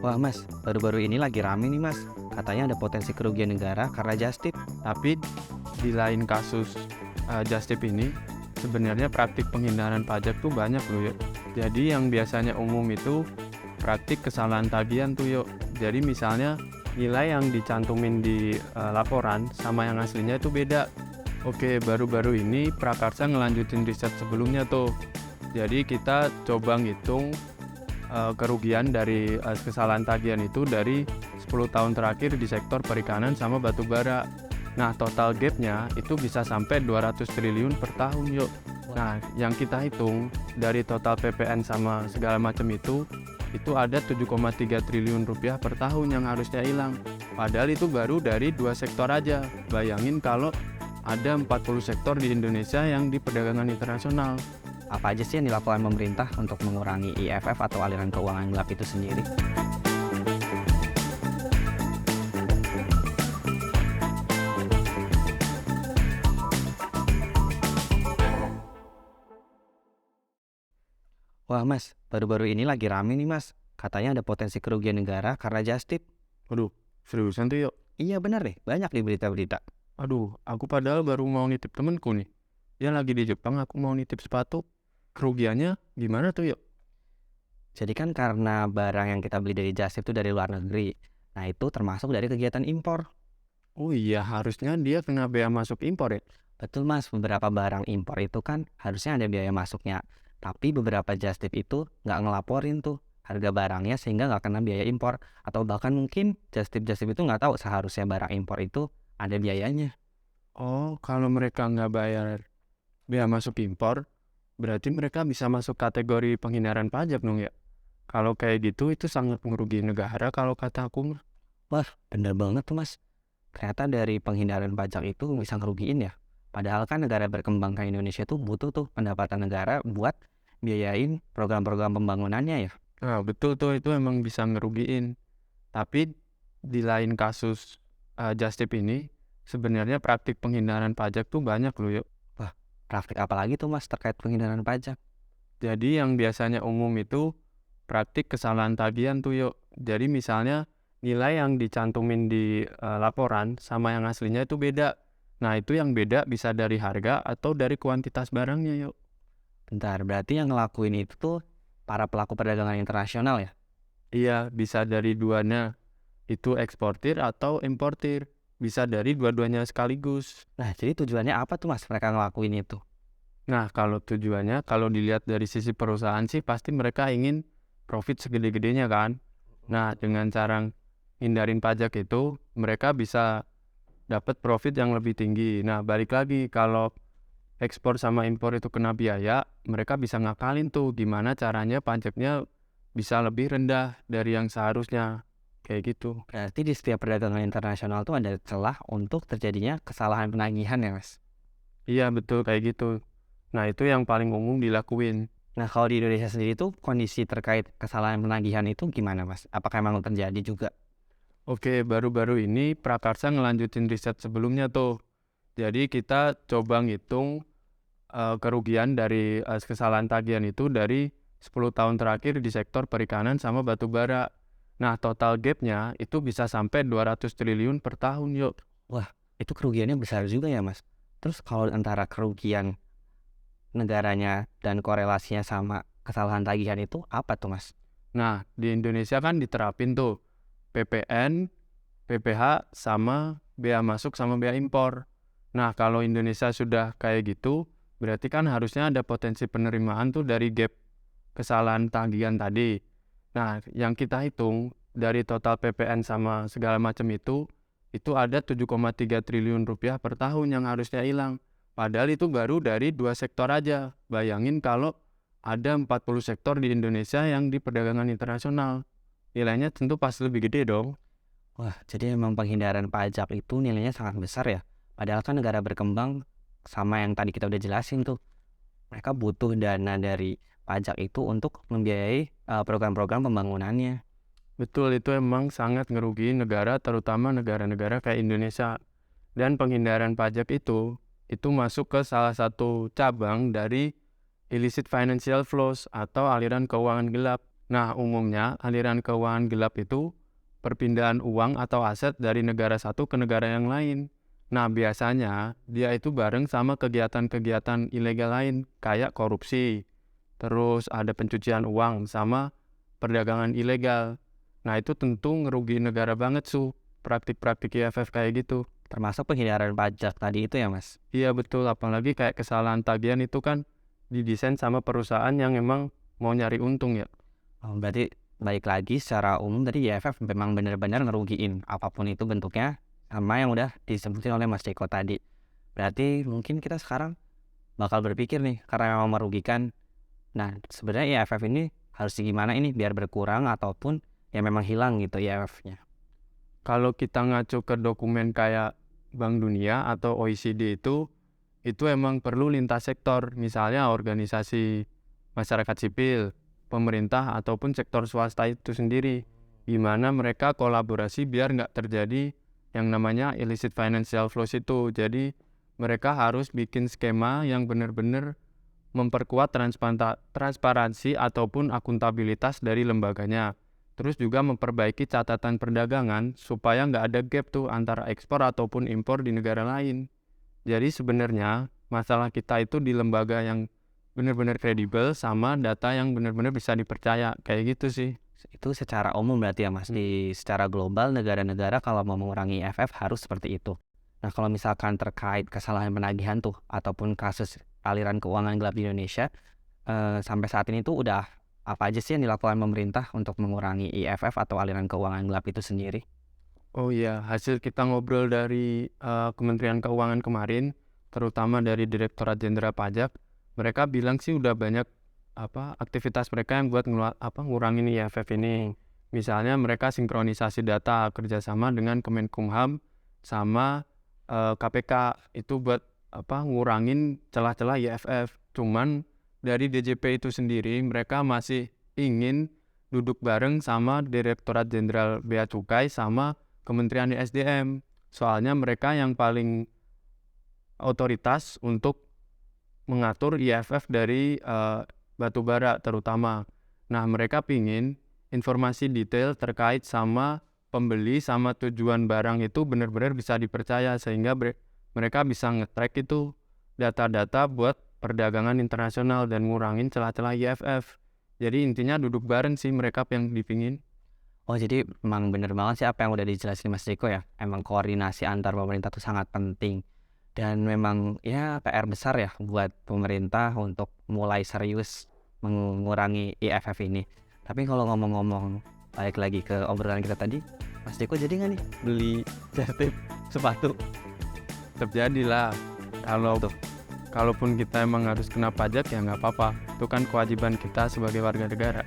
Wah mas, baru-baru ini lagi rame nih mas. Katanya ada potensi kerugian negara karena just tip. Tapi di lain kasus just tip ini, sebenarnya praktik penghindaran pajak tuh banyak loh yuk. Jadi yang biasanya umum itu praktik kesalahan tagihan tuh yuk. Jadi misalnya nilai yang dicantumin di laporan sama yang aslinya itu beda. Oke, baru-baru ini Prakarsa ngelanjutin riset sebelumnya tuh. Jadi kita coba ngitung kerugian dari kesalahan tagihan itu dari 10 tahun terakhir di sektor perikanan sama batu bara. Nah, total gapnya itu bisa sampai 200 triliun per tahun yuk. Nah, yang kita hitung dari total PPN sama segala macam itu ada 7,3 triliun rupiah per tahun yang harusnya hilang. Padahal itu baru dari 2 sektor aja. Bayangin kalau ada 40 sektor di Indonesia yang di perdagangan internasional. Apa aja sih yang dilakukan pemerintah untuk mengurangi IFF atau aliran keuangan gelap itu sendiri? Wah mas, baru-baru ini lagi rame nih mas. Katanya ada potensi kerugian negara karena just tip. Waduh, seriusan tuh yuk. Iya bener deh, banyak di berita-berita. Aduh, aku padahal baru mau nitip temenku nih. Dia lagi di Jepang, aku mau nitip sepatu. Kerugiannya gimana tuh yuk? Jadi kan karena barang yang kita beli dari just tip itu dari luar negeri. Nah itu termasuk dari kegiatan impor. Oh iya, harusnya dia kena bea masuk impor ya? Betul mas, beberapa barang impor itu kan harusnya ada biaya masuknya. Tapi beberapa just tip itu nggak ngelaporin tuh harga barangnya sehingga nggak kena biaya impor. Atau bahkan mungkin just tip itu nggak tahu seharusnya barang impor itu ada biayanya. Oh, kalau mereka nggak bayar bea masuk impor, berarti mereka bisa masuk kategori penghindaran pajak dong ya? Kalau kayak gitu, itu sangat merugikan negara kalau kata aku mah. Wah bener banget tuh mas. Ternyata dari penghindaran pajak itu bisa ngerugiin ya. Padahal kan negara berkembang kayak Indonesia tuh butuh tuh pendapatan negara buat biayain program-program pembangunannya ya. Nah, betul tuh, itu emang bisa ngerugiin. Tapi di lain kasus just tip ini, sebenarnya praktik penghindaran pajak tuh banyak loh yuk. Wah, praktik apa lagi tuh mas terkait penghindaran pajak? Jadi yang biasanya umum itu praktik kesalahan tagihan tuh yuk. Jadi misalnya nilai yang dicantumin di laporan sama yang aslinya itu beda. Nah, itu yang beda bisa dari harga atau dari kuantitas barangnya yuk. Bentar, berarti yang ngelakuin itu tuh para pelaku perdagangan internasional ya? Iya, bisa dari duanya. Itu eksportir atau importir. Bisa dari dua-duanya sekaligus. Nah, jadi tujuannya apa tuh mas mereka ngelakuin itu? Nah, kalau tujuannya, kalau dilihat dari sisi perusahaan sih pasti mereka ingin profit segede-gedenya kan. Nah, dengan cara hindarin pajak itu, mereka bisa dapat profit yang lebih tinggi. Nah, balik lagi, kalau ekspor sama impor itu kena biaya, mereka bisa ngakalin tuh gimana caranya pajaknya bisa lebih rendah dari yang seharusnya. Kayak gitu. Berarti di setiap perdagangan internasional tuh ada celah untuk terjadinya kesalahan penagihan ya mas? Iya, betul kayak gitu. Nah, itu yang paling umum dilakuin. Nah, kalau di Indonesia sendiri tuh kondisi terkait kesalahan penagihan itu gimana mas? Apakah memang terjadi juga? Oke, baru-baru ini Prakarsa ngelanjutin riset sebelumnya tuh. Jadi kita coba ngitung kerugian dari kesalahan tagihan itu dari 10 tahun terakhir di sektor perikanan sama batu bara. Nah, total gapnya itu bisa sampai 200 triliun per tahun yuk. Wah, itu kerugiannya besar juga ya mas? Terus kalau antara kerugian negaranya dan korelasinya sama kesalahan tagihan itu apa tuh mas? Nah, di Indonesia kan diterapin tuh PPN, PPh sama bea masuk sama bea impor. Nah, kalau Indonesia sudah kayak gitu, berarti kan harusnya ada potensi penerimaan tuh dari gap kesalahan tagihan tadi. Nah, yang kita hitung dari total PPN sama segala macam itu ada 7,3 triliun rupiah per tahun yang harusnya hilang. Padahal itu baru dari 2 sektor aja. Bayangin kalau ada 40 sektor di Indonesia yang di perdagangan internasional. Nilainya tentu pasti lebih gede dong. Wah, jadi memang penghindaran pajak itu nilainya sangat besar ya. Padahal kan negara berkembang sama yang tadi kita udah jelasin tuh. Mereka butuh dana dari pajak itu untuk membiayai program-program pembangunannya. Betul, itu emang sangat ngerugiin negara, terutama negara-negara kayak Indonesia. Dan penghindaran pajak itu masuk ke salah satu cabang dari illicit financial flows atau aliran keuangan gelap. Nah, umumnya aliran keuangan gelap itu perpindahan uang atau aset dari negara satu ke negara yang lain. Nah, biasanya dia itu bareng sama kegiatan-kegiatan ilegal lain, kayak korupsi, terus ada pencucian uang, sama perdagangan ilegal. Nah, itu tentu ngerugiin negara banget praktik-praktik IFF kayak gitu. Termasuk penghindaran pajak tadi itu ya, Mas? Iya betul, apalagi kayak kesalahan tagihan itu kan didesain sama perusahaan yang emang mau nyari untung ya. Oh, berarti balik lagi secara umum tadi IFF memang benar-benar ngerugiin apapun itu bentuknya sama yang udah disebutin oleh Mas Ceko tadi. Berarti mungkin kita sekarang bakal berpikir nih karena memang merugikan. Nah, sebenarnya IFF ini harus gimana ini biar berkurang ataupun ya memang hilang gitu IFF-nya. Kalau kita ngacu ke dokumen kayak Bank Dunia atau OECD itu emang perlu lintas sektor, misalnya organisasi masyarakat sipil, pemerintah ataupun sektor swasta itu sendiri, di mana mereka kolaborasi biar nggak terjadi yang namanya illicit financial flows itu. Jadi mereka harus bikin skema yang benar-benar memperkuat transparansi ataupun akuntabilitas dari lembaganya. Terus juga memperbaiki catatan perdagangan supaya nggak ada gap tuh antara ekspor ataupun impor di negara lain. Jadi sebenarnya masalah kita itu di lembaga yang benar-benar kredibel sama data yang benar-benar bisa dipercaya. Kayak gitu sih. Itu secara umum berarti ya Mas, di secara global negara-negara kalau mau mengurangi IFF harus seperti itu. Nah, kalau misalkan terkait kesalahan penagihan tuh ataupun kasus aliran keuangan gelap di Indonesia, sampai saat ini tuh udah apa aja sih yang dilakukan pemerintah untuk mengurangi IFF atau aliran keuangan gelap itu sendiri? Oh iya, hasil kita ngobrol dari Kementerian Keuangan kemarin, terutama dari Direktorat Jenderal Pajak, mereka bilang sih udah banyak aktivitas mereka yang buat ngurangin IFF ini. Misalnya mereka sinkronisasi data kerjasama dengan Kemenkumham sama KPK itu buat ngurangin celah-celah IFF. Cuman dari DJP itu sendiri mereka masih ingin duduk bareng sama Direktorat Jenderal Bea Cukai sama Kementerian SDM. Soalnya mereka yang paling otoritas untuk mengatur IFF dari batu bara terutama. Nah, mereka pingin informasi detail terkait sama pembeli sama tujuan barang itu benar-benar bisa dipercaya sehingga mereka bisa nge-track itu data-data buat perdagangan internasional dan ngurangin celah-celah IFF. Jadi intinya duduk bareng sih mereka yang dipingin. Oh, jadi memang bener banget sih apa yang udah dijelasin Mas Jeko ya. Emang koordinasi antar pemerintah tuh sangat penting. Dan memang ya PR besar ya buat pemerintah untuk mulai serius mengurangi IFF ini. Tapi kalau ngomong-ngomong balik lagi ke obrolan kita tadi, Mas Jeko jadi nggak nih beli jastip sepatu? Terjadilah kalau Tuh. kalaupun kita emang harus kena pajak ya nggak apa-apa. Itu kan kewajiban kita sebagai warga negara.